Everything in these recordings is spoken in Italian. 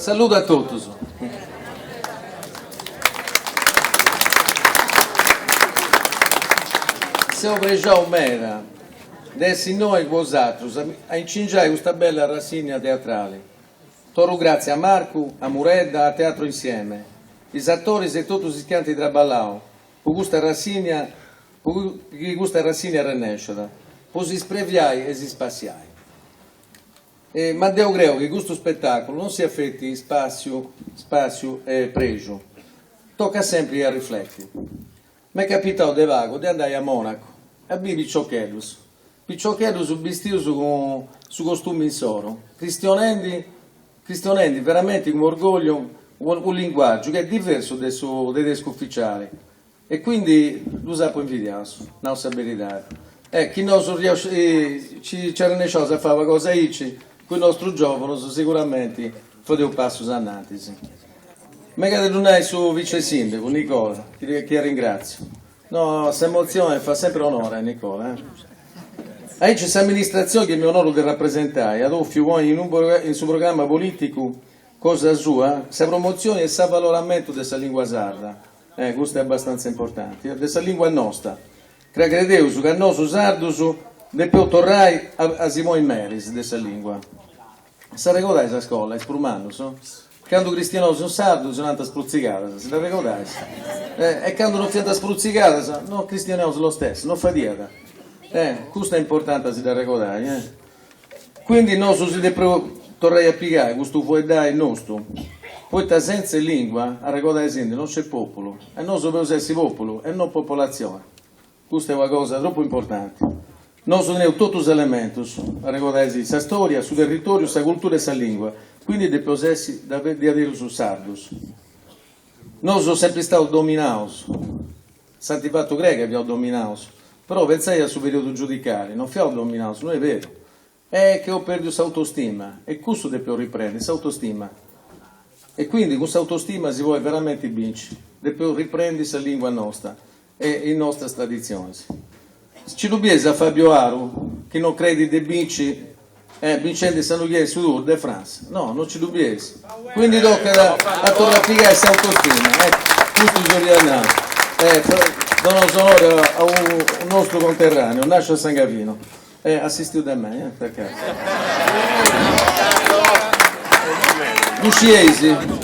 Saluto a tutti. Se già un'era, adesso noi vosaltros a incingiare questa bella rassegna teatrale. Toro grazie a Marco, a Muredda, a Teatro Insieme, gli attori e tutti i schianti traballao, per questa rassegna rinascita, per si spreviai e si spaziai. Ma Deo creo che questo spettacolo non si affetti spazio e pregio, tocca sempre a riflettere. Mi è capitato de vago di andare a Monaco a bere picciocchellus vestiti con su costumi in soro, cristianendi veramente con orgoglio un linguaggio che è diverso dal suo tedesco ufficiale e quindi lo sapo invidiato, non sa verità. Chi non ci c'era una cosa a fare cosa ici, con i nostri giovani sicuramente fate un passo avanti. Mega non è su vice sindaco Nicola, che ringrazio. No, questa emozione fa sempre onore a Nicola. C'è questa amministrazione che mi onoro di rappresentare, ad offio in suo programma politico, cosa sua, questa promozione e questo valoramento della lingua sarda. Questo è abbastanza importante, della lingua nostra. Credevo che a noi sardos dobbiamo tornare a Simone Meris della lingua. Se ricordate questa scuola, sprumando, quando cristiano sono sardo sono andati spruzzicati, se la ricordate? E quando non fiata spruzzicati, no, cristiano lo stesso, non fa dieta. Questo è importante da ricordare. Quindi noi si deve tornare a piegare questo fuoidai nostro. Poi senza lingua, a ricordare sempre, non c'è popolo. E noi dobbiamo essere popolo e non popolazione. Questa è una cosa troppo importante. Noi abbiamo tutti gli elementi, a ricordare questa storia, su territorio, questa cultura e questa lingua. Quindi dobbiamo essere di avere su sardos. Noi siamo sempre stati dominati. Santifatto greco abbiamo dominato. Però pensai al suo periodo giudicare, non abbiamo dominato, non è vero. È che ho perduto questa autostima. E questo dobbiamo riprendere, questa autostima. E quindi con questa autostima si vuole veramente vincere. Dobbiamo riprendere questa lingua nostra e le nostre tradizioni. Ci dobbiamo a Fabio Aru, che non crede di vincere, vincendo San Luigi su Tour de France. No, non ci dobbiamo. Quindi tocca a tornare a piegare questa autostima. Questo è giornale. Dono onore a un nostro conterraneo, nasce a San Gavino. Assistito da me, per caso.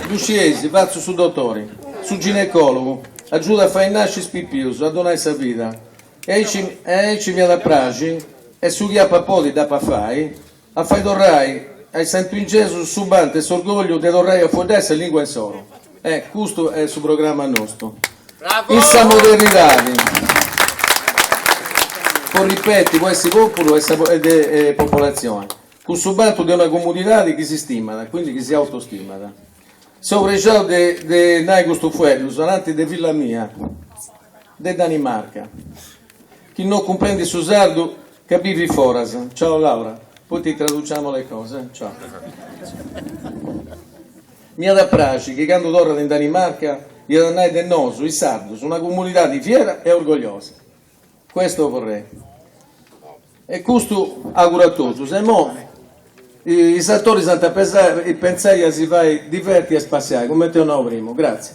Luciesi, vazzo su dottore, su ginecologo, aiuta a fare nascere spipioso, a donare sa vita. E ci viene da pragi, e su chi ha papodi da pafai, a fare dorrai, ai Santo in Gesù subante s'orgoglio di dorrai a fuori la lingua e solo. Questo è il suo programma nostro. In sa modernità, poi ripeti, può essere popolo e popolazione. Con subbanto di una comunità che si stima, quindi che si autostima. Sopra il ciao di questo fuoco, sono di Villa Mia, di Danimarca. Chi non comprende il suo sardo, capivi foras. Ciao Laura, poi ti traduciamo le cose. Ciao. Mia da Praci, che quando torna in Danimarca, gli danai del noso, i sardos, una comunità di fiera e orgogliosa. Questo vorrei. E questo auguro a tutti. Se mo, i sattori sanno pensare si fa diverti e spaziare, come te non primo. Grazie.